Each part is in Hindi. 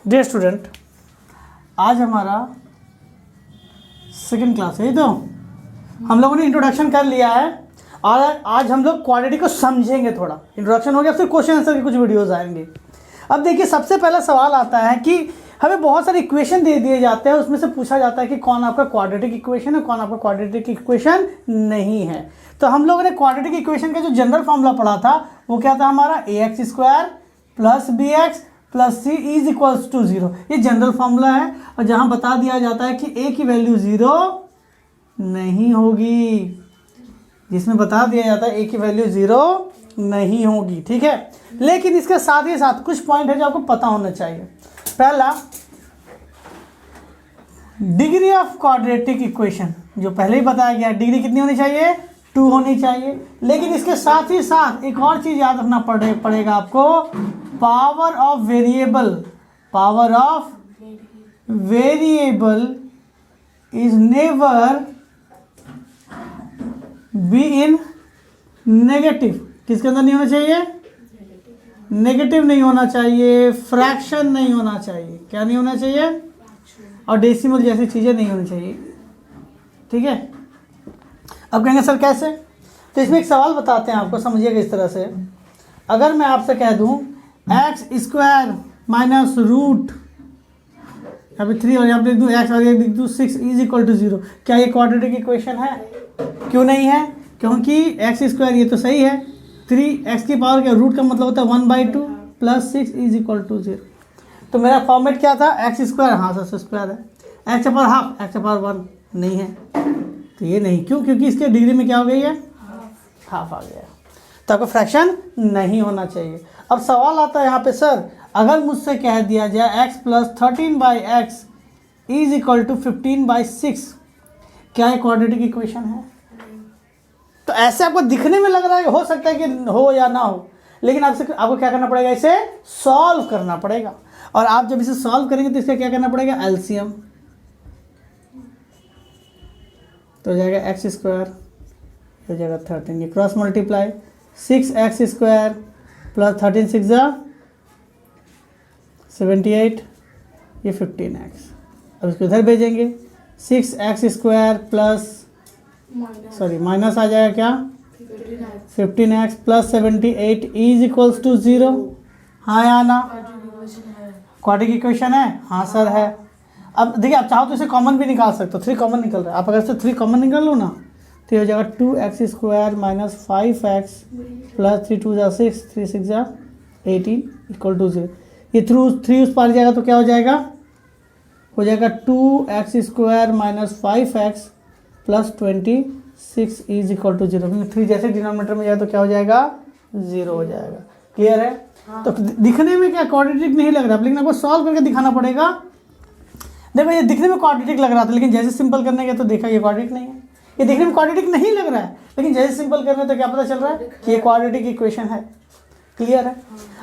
डियर स्टूडेंट, आज हमारा सेकंड क्लास है। तो हम लोगों ने इंट्रोडक्शन कर लिया है और आज हम लोग क्वाड्रेटिक को समझेंगे। थोड़ा इंट्रोडक्शन हो गया, फिर क्वेश्चन आंसर के कुछ वीडियोस आएंगे। अब देखिए, सबसे पहला सवाल आता है कि हमें बहुत सारे इक्वेशन दे दिए जाते हैं, उसमें से पूछा जाता है कि कौन आपका क्वाड्रेटिक इक्वेशन है, कौन आपका क्वाड्रेटिक इक्वेशन नहीं है। तो हम लोगों ने क्वाड्रेटिक इक्वेशन का जो जनरल फॉर्मूला पढ़ा था वो क्या था हमारा, ax² plus bx plus c is equals to 0। ये जनरल फॉर्मूला है और जहां बता दिया जाता है कि a की वैल्यू 0 नहीं होगी, जिसमें बता दिया जाता है a की वैल्यू 0 नहीं होगी। ठीक है, लेकिन इसके साथ ही साथ कुछ पॉइंट है जो आपको पता होना चाहिए। पहला, डिग्री ऑफ क्वाड्रेटिक इक्वेशन, जो पहले ही बताया गया, डिग्री कितनी होनी चाहिए, 2 होनी चाहिए। लेकिन इसके साथ ही साथ एक और चीज याद रखना पड़ेगा आपको, power of variable. Power of variable is never be in negative. किसके अंदर नहीं होना चाहिए, नेगेटिव नहीं होना चाहिए, फ्रैक्शन नहीं होना चाहिए। क्या नहीं होना चाहिए, और डेसिमल जैसी चीजें नहीं होनी चाहिए। ठीक है, अब कहेंगे सर कैसे, तो इसमें एक सवाल बताते हैं आपको, समझिएगा इस तरह से। अगर मैं आपसे कह दूं x² माइनस रूट, अभी 3 और यहाँ पे लिख दूँ x और लिख दूँ 6 इज इक्वल टू 0, क्या ये क्वाड्रेटिक इक्वेशन है? क्यों नहीं है? क्योंकि x² ये तो सही है, 3x की पावर का रूट का मतलब होता है 1/2 प्लस 6 इज इक्वल टू 0। तो मेरा फॉर्मेट क्या था, x², हाँ सर स्क्वायर है, x power half, x power 1 नहीं है, तो ये नहीं। क्यों? क्योंकि इसके डिग्री में क्या हो गई है, हाफ आ गया। तो आपको फ्रैक्शन नहीं होना चाहिए। अब सवाल आता है यहाँ पे, सर अगर मुझसे कह दिया जाए x plus 13/x is equal to 15/6, क्या ये क्वाड्रेटिक इक्वेशन है? तो ऐसे आपको दिखने में लग रहा है, हो सकता है कि हो या ना हो, लेकिन आपको क्या करना पड़ेगा, इसे सॉल्व करना पड़ेगा। और आप जब इसे सॉल्व करेंगे तो इसका क्या करना पड़ेगा, एलसीएम। तो हो जाएगा x², हो जाएगा 13, ये क्रॉस मल्टीप्लाई 6x² प्लस 13 6 78, ये 15x। अब इसको इधर भेजेंगे, 6x² प्लस माइनस आ जाएगा क्या, 15x plus 78 is equals to 0। हाँ या ना, क्वाड्रेटिक इक्वेशन है? हाँ सर है। अब देखिए, आप चाहो तो इसे कॉमन भी निकाल सकते हो, 3 कॉमन निकल रहा है। आप अगर से 3 कॉमन निकाल लो ना, तो हो जाएगा 2x² minus 5x plus 3 2 6 3 6 18 equal to 0। ये 3 उस पार जाएगा तो क्या हो जाएगा, हो जाएगा 2x² minus 5x plus 26 is equal to 0। क्योंकि 3 जैसे डिनोमिनेटर में जाए तो क्या हो जाएगा, 0 हो जाएगा। क्लियर है? हाँ। तो दिखने में क्या क्वाड्रेटिक नहीं लग रहा, लेकिन आपको सॉल्व करके दिखाना पड़ेगा। देखो, ये दिखने में क्वाड्रेटिक लग रहा था, लेकिन जैसे सिंपल करने के तो देखा ये क्वाड्रेटिक नहीं है। ये दिखने में क्वाड्रेटिक नहीं लग रहा है, लेकिन जैसे सिंपल करने तो क्या पता चल रहा है कि ये क्वाड्रेटिक इक्वेशन है। क्लियर है?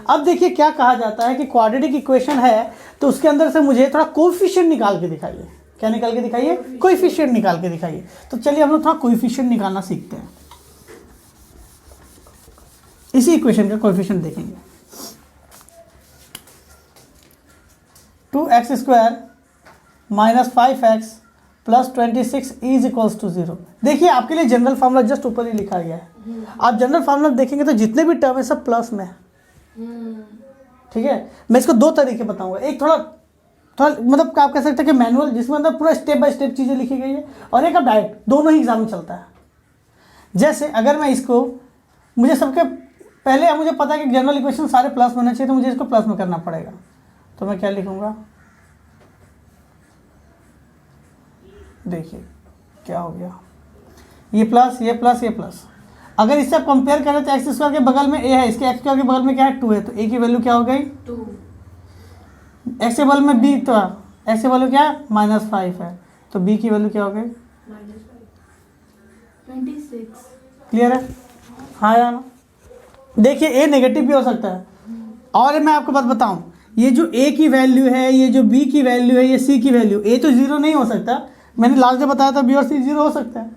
अब देखिए क्या कहा जाता है कि क्वाड्रेटिक इक्वेशन है तो उसके अंदर से मुझे थोड़ा कोएफिशिएंट निकाल के दिखाइए। क्या निकाल के दिखाइए, कोएफिशिएंट निकाल के दिखाइए। तो चलिए हम लोग थोड़ा कोएफिशिएंट निकालना सीखते हैं। इसी इक्वेशन का कोएफिशिएंट देखेंगे, 2x² minus 5x plus 26 is equals to 0। देखिए, आपके लिए जनरल फार्मूला जस्ट ऊपर ही लिखा गया है। आप जनरल फार्मूला देखेंगे तो जितने भी टर्म है सब प्लस में है। ठीक है, मैं इसको 2 तरीके बताऊंगा। एक थोड़ा मतलब आप कह सकते हैं कि मैनुअल, जिसमें अंदर पूरा स्टेप बाय स्टेप चीज़ें लिखी गई है, और एक डायरेक्ट, दोनों ही एग्जाम में चलता है। जैसे अगर मैं इसको, मुझे सबके पहले मुझे पता है कि जनरल इक्वेशन सारे प्लस में होने चाहिए, तो मुझे इसको प्लस में करना पड़ेगा। तो मैं क्या लिखूंगा, देखिए क्या हो गया, ये प्लस ये प्लस ये प्लस। अगर इससे आप कंपेयर करें तो x² के बगल में a है, इसके x² के बगल में क्या है, 2 है, तो a की वैल्यू क्या हो गई, 2। x के बगल में b, तो x की वैल्यू क्या है, -5 है, तो b की वैल्यू क्या हो गई, -26। क्लियर है? हाँ या ना? देखिए, a नेगेटिव भी हो सकता है। और मैं आपको बात बताऊं, ये जो a की वैल्यू है, ये जो b की वैल्यू है, ये c की वैल्यू, a तो 0 नहीं हो सकता। मैंने लास्ट में बताया था b और c 0 हो सकता है।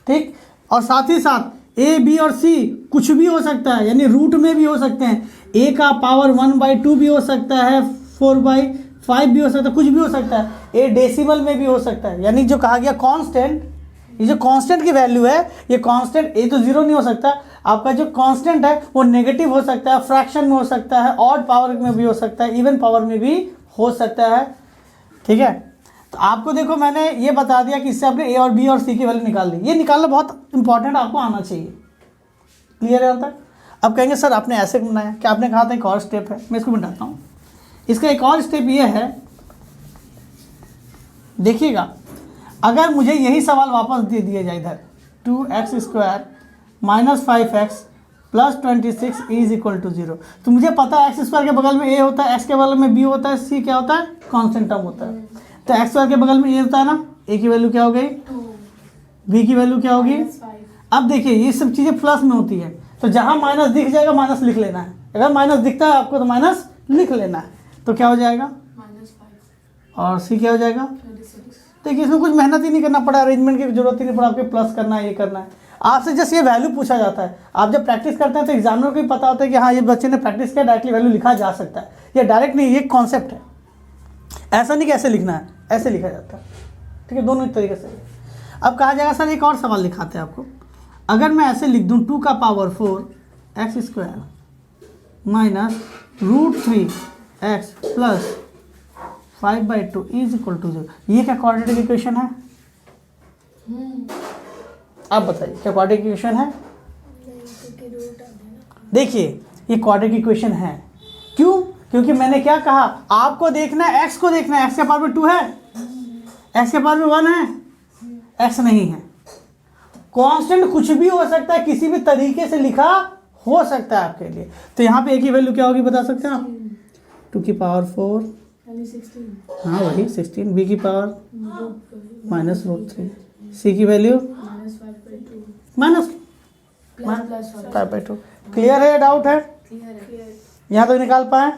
ठीक, और साथ ही साथ a b और c कुछ भी हो सकता है, यानी रूट में भी हो सकते हैं। a का पावर 1/2 भी हो सकता है, 4/5 भी हो सकता है, कुछ भी हो सकता है, ये डेसिमल में भी हो सकता है। यानी जो कहा गया कांस्टेंट, ये जो कांस्टेंट की वैल्यू है, ये कांस्टेंट, ये तो जीरो नहीं हो सकता, आपका जो कांस्टेंट है वो नेगेटिव हो सकता है, फ्रैक्शन में हो सकता है, ऑड पावर में भी हो सकता है, इवन पावर में भी हो सकता है। ठीक है, तो आपको देखो मैंने ये बता दिया कि इससे आपने ए और बी और सी की वैल्यू निकाल ली। ये निकालना बहुत इंपॉर्टेंट, आपको आना चाहिए। क्लियर है? तक अब कहेंगे सर आपने ऐसे बनाया, क्या आपने कहा था एक और स्टेप है, मैं इसको बताता हूँ। इसका एक और स्टेप ये है, देखिएगा, अगर मुझे यही सवाल वापस दे दिया जाए इधर 2x² - 5x + 26 is equal to 0, तो मुझे पता है x² के बगल में a होता है, x के बगल में b होता है, c क्या होता है, कांस्टेंट टर्म होता है। तो x² के बगल में a होता है ना, a की वैल्यू क्या हो गई, 2, b की वैल्यू क्या होगी। -5, अब देखिए ये सब चीज़ें प्लस में होती है, तो जहाँ माइनस दिख जाएगा माइनस लिख लेना है। अगर माइनस दिखता है आपको तो माइनस लिख लेना है। तो क्या हो जाएगा, -5, और सी क्या हो जाएगा। 26, देखिए इसमें कुछ मेहनत ही नहीं करना पड़ा, अरेंजमेंट की जरूरत ही नहीं पड़ा, आपके प्लस करना है, ये करना है। आपसे जस्ट ये वैल्यू पूछा जाता है। आप जब प्रैक्टिस करते हैं तो एग्जामिनर को भी पता होता है कि हाँ ये बच्चे ने प्रैक्टिस किया, डायरेक्टली वैल्यू लिखा जा सकता है। ये डायरेक्ट नहीं, ये कॉन्सेप्ट है, ऐसा नहीं कि ऐसे लिखना है, ऐसे लिखा जाता है। ठीक है, दोनों तरीके से। अब कहा जाएगा सर एक और सवाल दिखाते हैं आपको। अगर मैं ऐसे लिख दूँ 2 का power 4 x² - √3x + 5/2 is equal to 0, ये क्या क्वाड्रेटिक इक्वेशन है? आप बताइए क्या क्वाड्रेटिक इक्वेशन है? देखिए ये क्वाड्रेटिक इक्वेशन है। क्यों? क्योंकि मैंने क्या कहा, आपको देखना है x को देखना है। x के पावर में 2 है, x के पावर में 1 है, x नहीं है। कांस्टेंट कुछ भी हो सकता है, किसी भी तरीके से लिखा हो सकता है आपके लिए। तो यहाँ पे a की वैल्यू क्या होगी बता सकते हैं आप? 2 की पावर 4, 16, हाँ वही 16, b की पावर -√3, c की वैल्यू -5/2, माइनस ++5, 5/2। क्लियर है या डाउट है? क्लियर है। यहाँ तक निकाल पाए?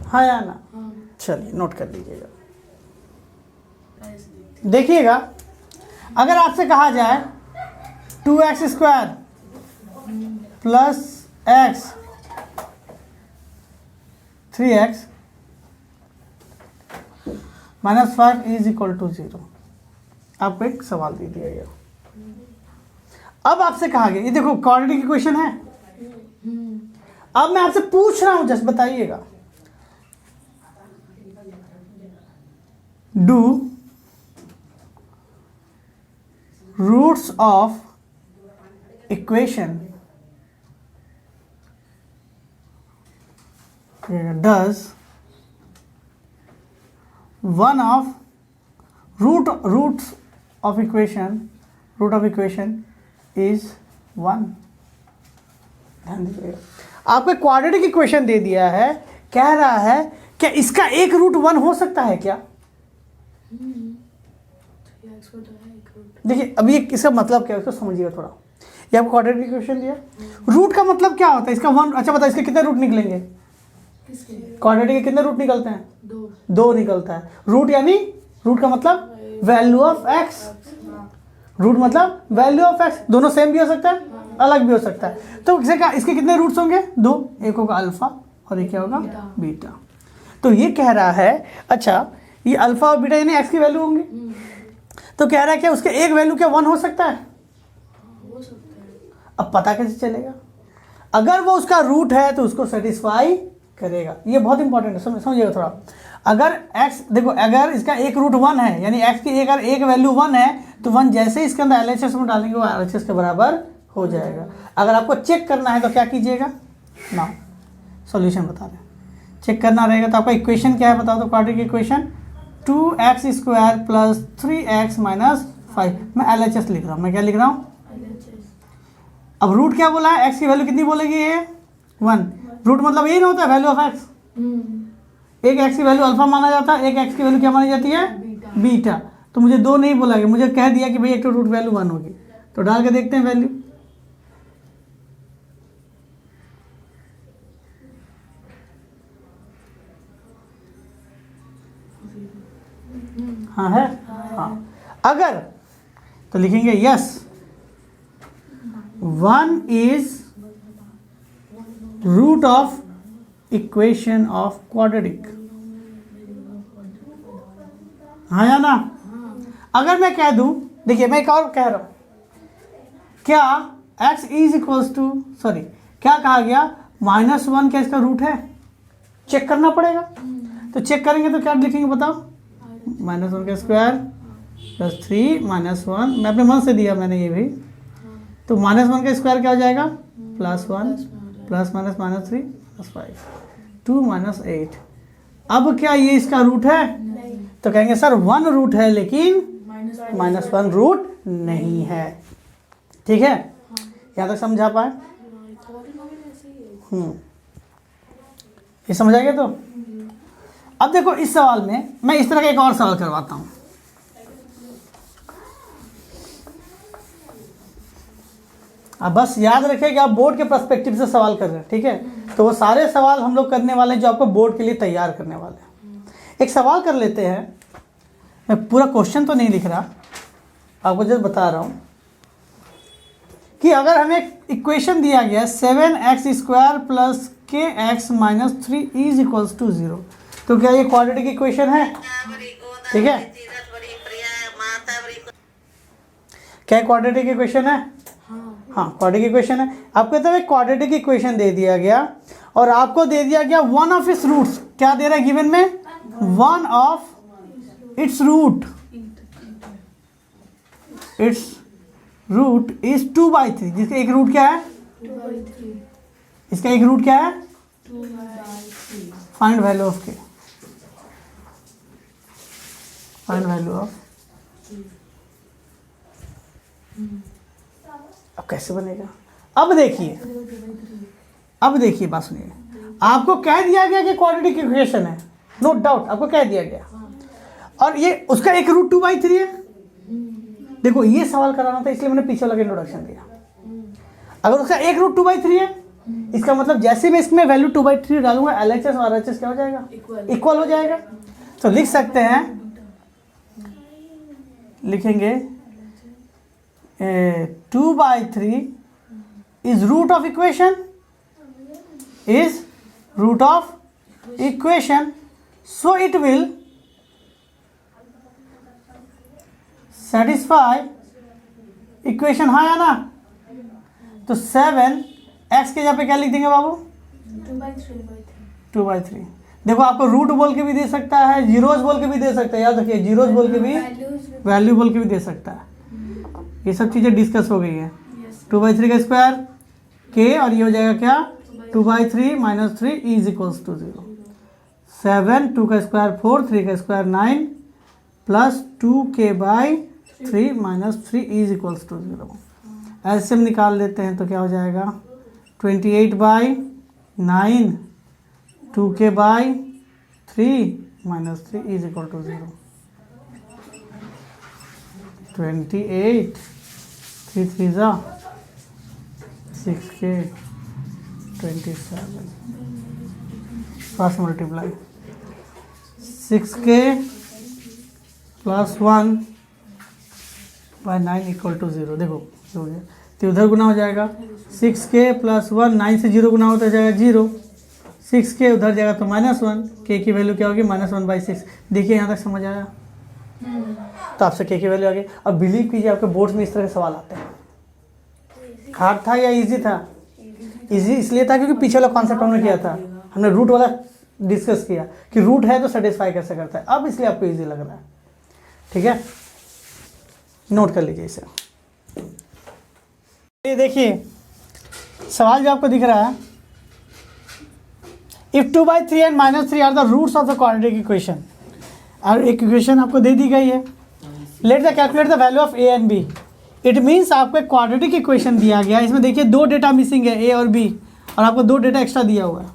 हाँ या ना? हाँ, चलिए नोट कर लीजिएगा। देखिएगा, अगर आपसे कहा जाए 2x² + x 3x - 5 is equal to 0, आपको एक सवाल दे दिया गया। अब आपसे कहा गया, ये देखो क्वाड्रेटिक इक्वेशन है। अब मैं आपसे पूछ रहा हूं, जस्ट बताइएगा, do roots of equation does one of root of equation is 1। ध्यान दीजिएगा, आपको क्वाड्रेटिक इक्वेशन दे दिया है, कह रहा है क्या इसका एक रूट 1 हो सकता है क्या? देखिए अभी इसका मतलब क्या है उसको समझिएगा थोड़ा। ये आपको क्वाड्रेटिक इक्वेशन दिया, रूट का मतलब क्या होता है इसका 1। अच्छा बताओ इसके कितने रूट निकलेंगे? क्वाड्रेटिक के कितने रूट निकलते हैं? 2 निकलता है। रूट यानी रूट का मतलब वैल्यू ऑफ x, रूट मतलब वैल्यू ऑफ x। दोनों सेम भी हो सकता है, अलग भी हो सकता है। तो इसके कितने रूट्स होंगे? 2, एक होगा अल्फा और एक क्या होगा बीटा। तो ये कह रहा है, अच्छा ये अल्फा और बीटा यानी x की वैल्यू होंगे। तो कह रहा है क्या उसके एक वैल्यू क्या 1 हो सकता है? हो सकता है। अब पता कैसे चलेगा? अगर वो उसका रूट है तो उसको सेटिस्फाई करेगा। ये बहुत इंपॉर्टेंट है, समझिएगा थोड़ा। अगर x देखो, अगर इसका एक रूट 1 है यानी x की अगर एक वैल्यू 1 है तो 1 जैसे इसके अंदर LHS में डालेंगे वो RHS के बराबर हो जाएगा। अगर आपको चेक करना है तो क्या कीजिएगा ना, सॉल्यूशन बता दें। चेक करना रहेगा तो आपका इक्वेशन क्या है बताओ तो? Quadratic equation 2x² + 3x - 5। मैं LHS लिख रहा हूँ, मैं क्या लिख रहा हूँ? अब रूट क्या बोला है? x की वैल्यू कितनी बोलेगी? ये 1। रूट मतलब यही ना होता है वैल्यू ऑफ x। एक x की वैल्यू अल्फा माना जाता है, एक x की वैल्यू क्या मानी जाती है? बीटा। तो मुझे 2 नहीं बोला गया, मुझे कह दिया कि भाई एक तो रूट वैल्यू 1 होगी। तो डाल के देखते हैं वैल्यू। हाँ है, हाँ। अगर तो लिखेंगे yes 1 is root of equation of quadratic. हाँ या ना? हाँ अगर मैं कह दूं, देखिए मैं एक और कह रहा हूँ, क्या x is equals to, sorry क्या कहा गया, -1 क्या इसका रूट है? चेक करना पड़ेगा। तो चेक करेंगे तो क्या लिखेंगे बताओ? -1 का स्क्वायर प्लस 3 -1, मैं अपने मन से दिया मैंने ये भी, तो -1 का स्क्वायर क्या हो जाएगा? +1 प्लस -3 +5 2 -8। अब क्या ये इसका रूट है? नहीं तो कहेंगे सर 1 रूट है लेकिन -1 -1 रूट नहीं है। ठीक है, यहाँ तक समझा पाए? ये समझ आ गया? तो अब देखो इस सवाल में मैं इस तरह का एक और सवाल करवाता हूँ। अब बस याद रखें कि आप बोर्ड के पर्सपेक्टिव से सवाल कर रहे हैं, ठीक है? तो वो सारे सवाल हम लोग करने वाले हैं जो आपको बोर्ड के लिए तैयार करने वाले हैं। एक सवाल कर लेते हैं, मैं पूरा क्वेश्चन तो नहीं लिख रहा, आपको जस्ट बता रहा हूँ कि अगर हमें एक इक्वेशन दिया गया 7x² plus kx minus 3 is equals to 0, तो क्या ये क्वाड्रेटिक इक्वेशन है? ठीक है, क्या क्वाड्रेटिक इक्वेशन है? हाँ क्वाड्रेटिक इक्वेशन है। आपको तब एक क्वाड्रेटिक इक्वेशन दे दिया गया और आपको दे दिया गया वन ऑफ इट्स रूट्स, क्या दे रहा है गिवन में? One of its root, its root is 2/3, जिसका एक रूट क्या है? 2/3 इसका एक रूट क्या है? 2/3 फाइंड वैल्यू ऑफ के, फाइंड वैल्यू ऑफ। अब कैसे बनेगा? अब देखिए, अब देखिए बात सुनिए, आपको कह दिया गया कि क्वाड्रेटिक इक्वेशन है, नो डाउट आपको कह दिया गया, और ये उसका एक रूट 2/3 है। देखो ये सवाल कराना था इसलिए मैंने पीछे वाला इंट्रोडक्शन दिया। अगर उसका एक रूट 2/3 है, इसका मतलब जैसे मैं इसमें वैल्यू 2/3 डालूंगा LHS और RHS क्या हो जाएगा? इक्वल हो जाएगा। तो लिख सकते हैं, लिखेंगे 2/3 is root of equation, is root of equation, so it will satisfy equation, हाँ या ना? तो 7x के जगह पे क्या लिख देंगे बाबू? 2/3। देखो आपको रूट बोल के भी दे सकता है, जीरोज बोल के भी दे सकता है, याद रखिए जीरोज बोल के भी, वैल्यू बोल के भी दे सकता है। ये सब चीज़ें डिस्कस हो गई है। 2/3 का स्क्वायर के, और ये हो जाएगा क्या? 2/3 माइनस 3 इज इक्वल्स टू 0। 7 2 का स्क्वायर 4 3 का square 9 plus 2k/3 minus 3 is equals to 0। ऐसे हम निकाल लेते हैं तो क्या हो जाएगा? 28/9 2k/3 minus 3 is equal to 0। 28 3 3 6k 27 first multiply 6k plus 1/9 equal to 0। देखो हो गया, तो उधर गुना हो जाएगा 6k प्लस 1, 9 से 0 गुना होता जाएगा 0, 6k उधर जाएगा तो -1, k की वैल्यू क्या होगी? -1/6। देखिए यहाँ तक समझ आया? तो आपसे k की वैल्यू आ गई। अब बिलीव कीजिए आपके बोर्ड में इस तरह के सवाल आते हैं। हार्ड था या इजी था? इजी इसलिए था क्योंकि पीछे वाला कॉन्सेप्ट हमने किया था, हमने रूट वाला डिस्कस किया कि रूट है तो सेटिस्फाई कैसे करता है। अब इसलिए आपको इजी लग रहा है, ठीक है? नोट कर लीजिए इसे। ये देखिए सवाल जो आपको दिख रहा है, if 2/3 and -3 are the roots of the quadratic equation, और एक इक्वेशन आपको दे दी गई है, let the calculate the value of a and b। It means आपको एक क्वाड्रेटिक इक्वेशन दिया गया है, इसमें देखिए दो डेटा मिसिंग है a और b, और आपको दो डेटा एक्स्ट्रा दिया हुआ है।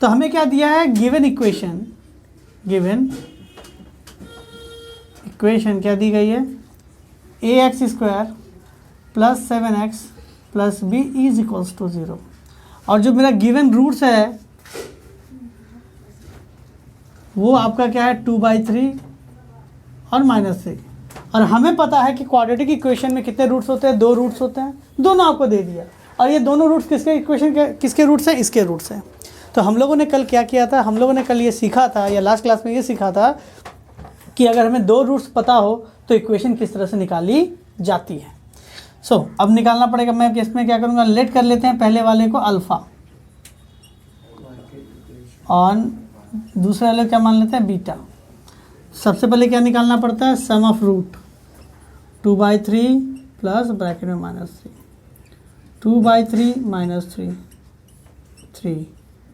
तो हमें क्या दिया है? गिवन इक्वेशन, गिवन इक्वेशन क्या दी गई है? ax² plus 7x plus b is equals to 0, और जो मेरा गिवन रूट्स है वो आपका क्या है? 2/3 और -3। और हमें पता है कि क्वाड्रेटिक इक्वेशन में कितने रूट्स होते हैं? 2 रूट्स होते हैं, दोनों आपको दे दिया। और ये दोनों रूट्स किसके इक्वेशन के, किसके रूट्स हैं? इसके रूट्स हैं। तो हम लोगों ने कल क्या किया था? हम लोगों ने कल ये सीखा था, या लास्ट क्लास में ये सीखा था कि अगर हमें 2 रूट्स पता हो तो इक्वेशन किस तरह से निकाली जाती है। सो अब निकालना पड़ेगा। मैं इसमें क्या करूँगा, लेट कर लेते हैं पहले वाले को अल्फ़ा और दूसरे वाले को क्या मान लेते हैं, बीटा। सबसे पहले क्या निकालना पड़ता है, सम ऑफ रूट 2/3 प्लस ब्रैकेट में -3, 2/3 -3, 3,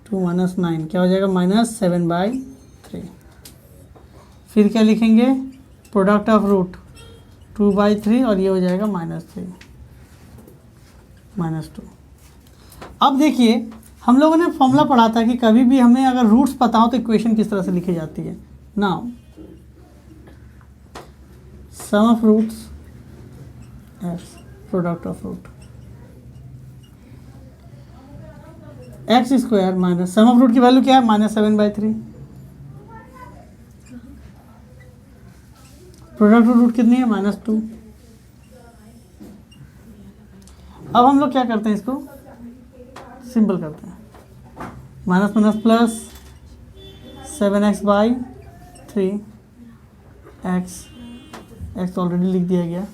2 - 9 क्या हो जाएगा, -7/3। फिर क्या लिखेंगे, प्रोडक्ट ऑफ रूट 2/3 और ये हो जाएगा -3 -2। अब देखिए हम लोगों ने फॉर्मूला पढ़ा था कि कभी भी हमें अगर रूट्स पता हो तो इक्वेशन किस तरह से लिखी जाती है। Now sum of roots x product of root x square minus sum of root की वैल्यू क्या है, -7/3। प्रोडक्ट ऑफ रूट कितनी है, -2। अब हम लोग क्या करते हैं, इसको सिंपल करते हैं, minus minus plus 7x/3 x already लिख दिया गया,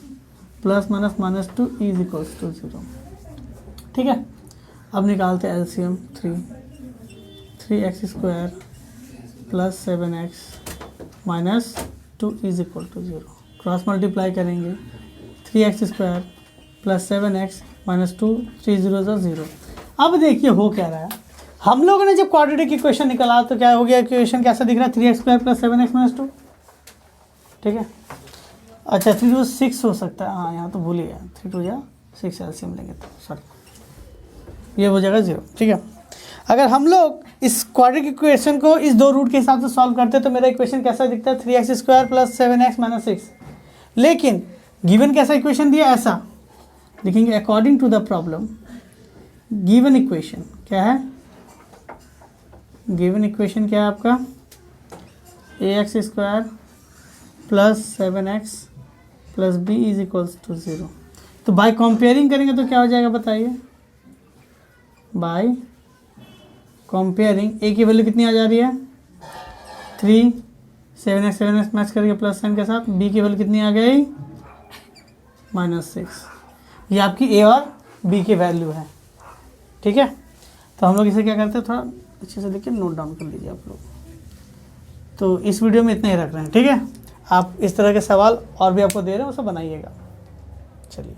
plus minus -2 is equals to 0। ठीक है, अब निकालते हैं LCM 3x square plus 7x -2 is equal to 0। Cross multiply करेंगे, 3x स्क्वायर प्लस 7x -2 3 0 0। अब देखिए हो क्या रहा है, हम लोगों ने जब क्वाड्रेटिक इक्वेशन निकाला तो क्या हो गया, इक्वेशन कैसा दिख रहा है, 3x स्क्वायर प्लस 7x -2। ठीक है, अच्छा 3 2 6 हो सकता है, हाँ यहाँ तो भूल ही गया, 3 2 6 एलसीएम लेंगे तो सॉरी ये हो जाएगा 0। ठीक है, अगर हम लोग इस क्वाड्रेटिक इक्वेशन को इस 2 रूट के हिसाब से सॉल्व करते हैं तो मेरा इक्वेशन कैसा दिखता है, 3x स्क्वायर प्लस 7x -6। लेकिन गिवन कैसा इक्वेशन दिया, ऐसा लिखेंगे, according to the problem given equation क्या है, गिवन इक्वेशन क्या है आपका, ax square plus 7x plus b is equals to 0। तो बाय कंपेयरिंग करेंगे तो क्या हो जाएगा बताइए, बाय कंपेयरिंग a की वैल्यू कितनी आ जा रही है 3, 7x मैच करके प्लस साइन के साथ, b की वैल्यू कितनी आ गई -6। ये आपकी a और b की वैल्यू है। ठीक है, तो हम लोग इसे क्या करते हैं, थोड़ा अच्छे से देखिए, नोट डाउन कर लीजिए आप लोग। तो इस वीडियो में इतना ही रख रहे हैं। ठीक है, आप इस तरह के सवाल और भी आपको दे रहे हैं, उसे बनाइएगा। चलिए।